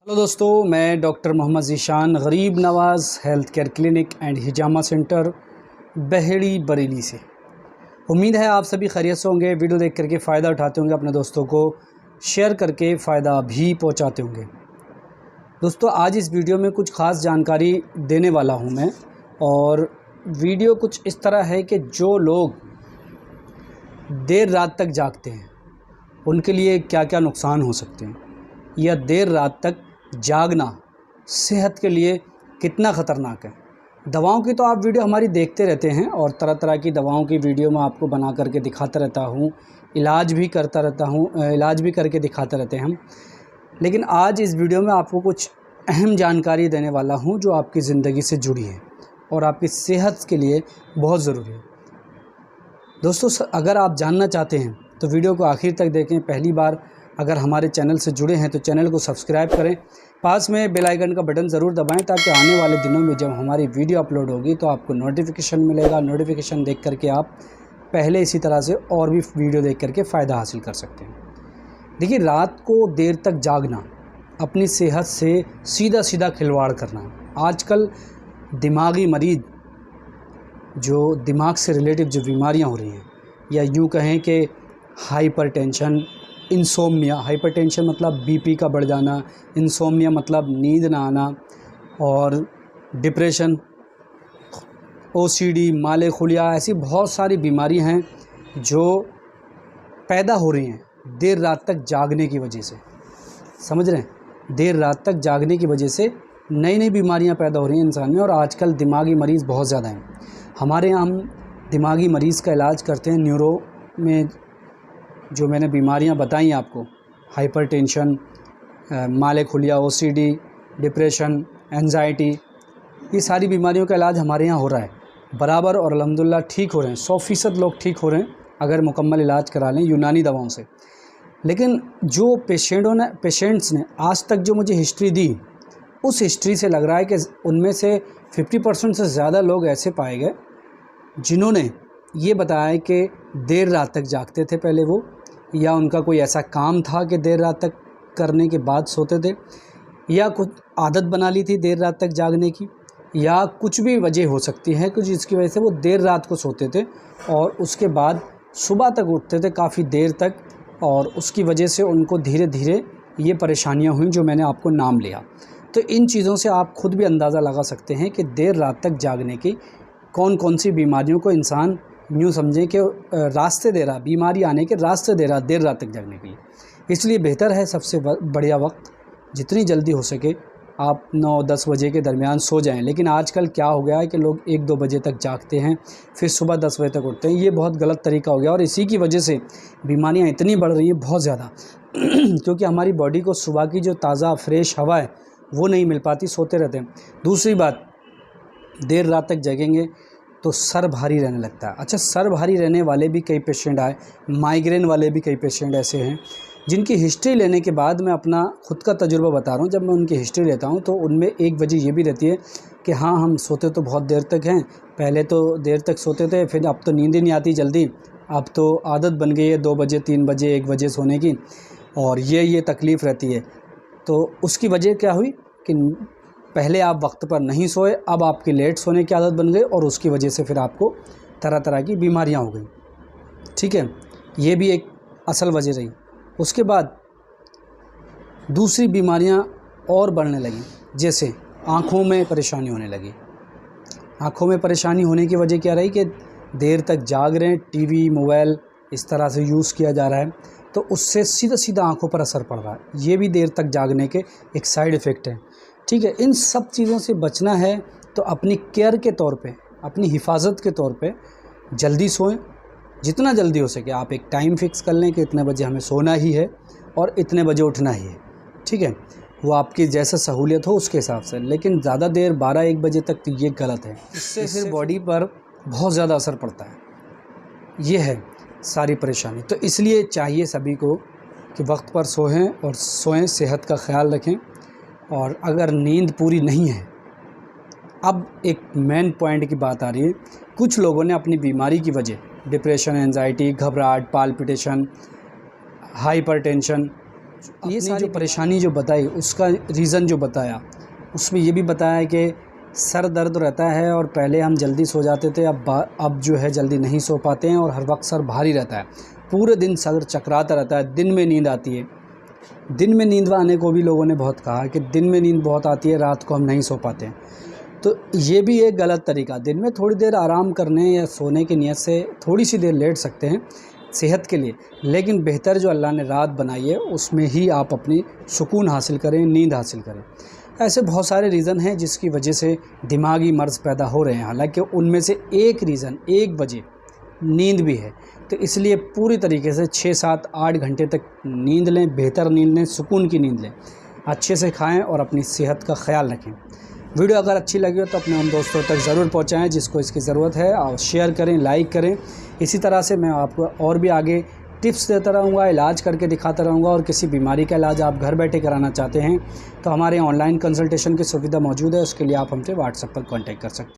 Hello दोस्तों, मैं doctor Mohammad Zeeshan Garib Nawaz health care clinic and हिजामा सेंटर बहेड़ी बरेली से। उम्मीद है आप सभी खैरियत से होंगे। वीडियो देख करके फ़ायदा उठाते होंगे, अपने दोस्तों को शेयर करके फ़ायदा भी पहुंचाते होंगे। दोस्तों, आज इस वीडियो में कुछ ख़ास जानकारी देने वाला हूं मैं, और वीडियो कुछ इस तरह है कि जो लोग देर रात तक जागते हैं उनके लिए क्या क्या नुकसान हो सकते हैं, या देर रात तक जागना सेहत के लिए कितना ख़तरनाक है। दवाओं की तो आप वीडियो हमारी देखते रहते हैं और तरह तरह की दवाओं की वीडियो मैं आपको बना करके दिखाता रहता हूँ, इलाज भी करता रहता हूँ, इलाज भी करके दिखाते रहते हैं हम। लेकिन आज इस वीडियो में आपको कुछ अहम जानकारी देने वाला हूँ जो आपकी ज़िंदगी से जुड़ी है और आपकी सेहत के लिए बहुत ज़रूरी है। दोस्तों, अगर आप जानना चाहते हैं तो वीडियो को आखिर तक देखें। पहली बार अगर हमारे चैनल से जुड़े हैं तो चैनल को सब्सक्राइब करें, पास में बेल आइकन का बटन ज़रूर दबाएं ताकि आने वाले दिनों में जब हमारी वीडियो अपलोड होगी तो आपको नोटिफिकेशन मिलेगा। नोटिफिकेशन देख करके आप पहले इसी तरह से और भी वीडियो देख करके फ़ायदा हासिल कर सकते हैं। देखिए, रात को देर तक जागना अपनी सेहत से सीधा सीधा खिलवाड़ करना। आजकल दिमागी मरीज़, जो दिमाग से रिलेटिव जो बीमारियां हो रही हैं, या यूँ कहें कि हाइपरटेंशन, इंसोम्निया। हाइपरटेंशन मतलब बीपी का बढ़ जाना, इंसोम्निया मतलब नींद ना आना, और डिप्रेशन, ओसीडी, माले खुलिया, ऐसी बहुत सारी बीमारियां हैं जो पैदा हो रही हैं देर रात तक जागने की वजह से। समझ रहे हैं? देर रात तक जागने की वजह से नई नई बीमारियां पैदा हो रही हैं इंसान में, और आजकल दिमागी मरीज़ बहुत ज़्यादा हैं। हमारे यहाँ हम दिमागी मरीज़ का इलाज करते हैं। न्यूरो में जो मैंने बीमारियां बताई आपको, हाइपरटेंशन, माले खुलिया, ओसीडी, डिप्रेशन, एंजाइटी, ये सारी बीमारियों का इलाज हमारे यहाँ हो रहा है बराबर, और अल्हम्दुलिल्लाह ठीक हो रहे हैं। 100% लोग ठीक हो रहे हैं अगर मुकम्मल इलाज करा लें यूनानी दवाओं से। लेकिन जो पेशेंट्स ने आज तक जो मुझे हिस्ट्री दी, उस हिस्ट्री से लग रहा है कि उनमें से 50% से ज़्यादा लोग ऐसे पाए गए जिन्होंने ये बताया कि देर रात तक जागते थे पहले वो, या उनका कोई ऐसा काम था कि देर रात तक करने के बाद सोते थे, या कुछ आदत बना ली थी देर रात तक जागने की, या कुछ भी वजह हो सकती है कुछ जिसकी वजह से वो देर रात को सोते थे और उसके बाद सुबह तक उठते थे काफ़ी देर तक, और उसकी वजह से उनको धीरे धीरे ये परेशानियां हुई जो मैंने आपको नाम लिया। तो इन चीज़ों से आप खुद भी अंदाज़ा लगा सकते हैं कि देर रात तक जागने की कौन कौन सी बीमारियों को इंसान यूँ समझें कि रास्ते दे रहा, बीमारी आने के रास्ते दे रहा देर रात तक जागने के लिए। इसलिए बेहतर है, सबसे बढ़िया वक्त जितनी जल्दी हो सके आप 9-10 बजे के दरमियान सो जाएं। लेकिन आजकल क्या हो गया है कि लोग 1-2 बजे तक जागते हैं, फिर सुबह 10 बजे तक उठते हैं। ये बहुत गलत तरीका हो गया, और इसी की वजह से बीमारियां इतनी बढ़ रही हैं बहुत ज़्यादा क्योंकि हमारी बॉडी को सुबह की जो ताज़ा फ्रेश हवा है वो नहीं मिल पाती, सोते रहते हैं। दूसरी बात, देर रात तक जगेंगे तो सर भारी रहने लगता है। अच्छा, सर भारी रहने वाले भी कई पेशेंट आए, माइग्रेन वाले भी कई पेशेंट ऐसे हैं जिनकी हिस्ट्री लेने के बाद, मैं अपना खुद का तजुर्बा बता रहा हूँ, जब मैं उनकी हिस्ट्री लेता हूँ तो उनमें एक वजह ये भी रहती है कि हाँ, हम सोते तो बहुत देर तक हैं, पहले तो देर तक सोते थे, फिर अब तो नींद ही नहीं आती जल्दी, अब तो आदत बन गई है 2 बजे, 3 बजे, 1 बजे सोने की, और ये तकलीफ़ रहती है। तो उसकी वजह क्या हुई कि पहले आप वक्त पर नहीं सोए, अब आपकी लेट सोने की आदत बन गई, और उसकी वजह से फिर आपको तरह तरह की बीमारियां हो गई। ठीक है, ये भी एक असल वजह रही। उसके बाद दूसरी बीमारियां और बढ़ने लगी, जैसे आँखों में परेशानी होने लगी। आँखों में परेशानी होने की वजह क्या रही कि देर तक जाग रहे हैं, टीवी, मोबाइल इस तरह से यूज़ किया जा रहा है, तो उससे सीधा सीधा आँखों पर असर पड़ रहा है। ये भी देर तक जागने के एक साइड इफ़ेक्ट है। ठीक है, इन सब चीज़ों से बचना है तो अपनी केयर के तौर पे, अपनी हिफाजत के तौर पे जल्दी सोएं, जितना जल्दी हो सके। आप एक टाइम फिक्स कर लें कि इतने बजे हमें सोना ही है और इतने बजे उठना ही है। ठीक है, वो आपकी जैसा सहूलियत हो उसके हिसाब से, लेकिन ज़्यादा देर 12-1 बजे तक तो ये गलत है। इससे फिर बॉडी पर बहुत ज़्यादा असर पड़ता है। ये है सारी परेशानी। तो इसलिए चाहिए सभी को कि वक्त पर सोएं और सोएं, सेहत का ख्याल रखें। और अगर नींद पूरी नहीं है, अब एक मेन पॉइंट की बात आ रही है, कुछ लोगों ने अपनी बीमारी की वजह, डिप्रेशन, एंजाइटी, घबराहट, पाल्पिटेशन, हाइपरटेंशन, ये सारी जो परेशानी जो बताई उसका रीज़न जो बताया, उसमें ये भी बताया कि सर दर्द रहता है और पहले हम जल्दी सो जाते थे, अब जो है जल्दी नहीं सो पाते हैं और हर वक्त सर भारी रहता है, पूरे दिन सर चकराता रहता है, दिन में नींद आती है। दिन में नींद आने को भी लोगों ने बहुत कहा कि दिन में नींद बहुत आती है, रात को हम नहीं सो पाते हैं। तो ये भी एक गलत तरीका, दिन में थोड़ी देर आराम करने या सोने की नीयत से थोड़ी सी देर लेट सकते हैं सेहत के लिए, लेकिन बेहतर जो अल्लाह ने रात बनाई है उसमें ही आप अपनी सुकून हासिल करें, नींद हासिल करें। ऐसे बहुत सारे रीज़न हैं जिसकी वजह से दिमागी मर्ज़ पैदा हो रहे हैं, हालांकि उनमें से एक रीज़न, एक वजह नींद भी है। तो इसलिए पूरी तरीके से 6, 7, 8 घंटे तक नींद लें, बेहतर नींद लें, सुकून की नींद लें, अच्छे से खाएं और अपनी सेहत का ख्याल रखें। वीडियो अगर अच्छी लगी हो तो अपने उन दोस्तों तक ज़रूर पहुंचाएं जिसको इसकी ज़रूरत है, और शेयर करें, लाइक करें। इसी तरह से मैं आपको और भी आगे टिप्स देता रहूँगा, इलाज करके दिखाता रहूँगा, और किसी बीमारी का इलाज आप घर बैठे कराना चाहते हैं तो हमारे ऑनलाइन कंसल्टेशन की सुविधा मौजूद है, उसके लिए आप हमसे व्हाट्सएप पर कॉन्टैक्ट कर सकते हैं।